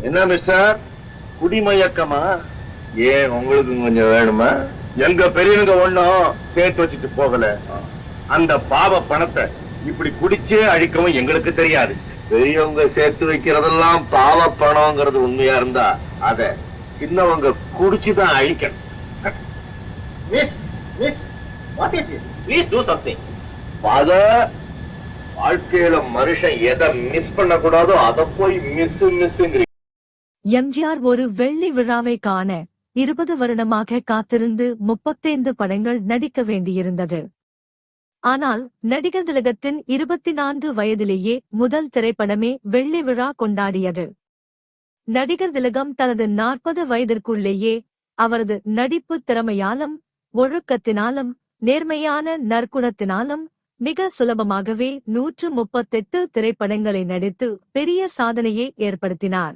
என்ன மிஸ்டர், குடிமயக்கமா? ஏன் உங்களுக்கு கொஞ்சம் வேணுமா? எங்க பெரியவங்க ஒண்ணும் சேர்த்து வச்சுட்டு போகல. அந்த பாவ பணத்தை இப்படி குடிச்சே அழிக்கவும் எங்களுக்கு தெரியாது. பெரியவங்க சேர்த்து வைக்கிறதெல்லாம் பாவ பணம்ங்கிறது உண்மையா இருந்தா அத சின்னவங்க குடிச்சுதான் அழிக்கணும். Please do something. வாழ்க்கையில மனுஷன் எதை மிஸ் பண்ண கூடாதோ அதை போய் மிஸ். எம்ஜிஆர் ஒரு வெள்ளி விழாவை காண 20 வருடமாக காத்திருந்து 35 படங்கள் நடிக்க வேண்டியிருந்தது. ஆனால் நடிகர் திலகத்தின் 24 வயதிலேயே முதல் திரைப்படமே வெள்ளி விழா கொண்டாடியது. நடிகர் திலகம் தனது 40 வயதிற்குள்ளேயே அவரது நடிப்பு திறமையாலும் ஒழுக்கத்தினாலும் நேர்மையான நற்குணத்தினாலும் மிக சுலபமாகவே 138 திரைப்படங்களை நடித்து பெரிய சாதனையை ஏற்படுத்தினார்.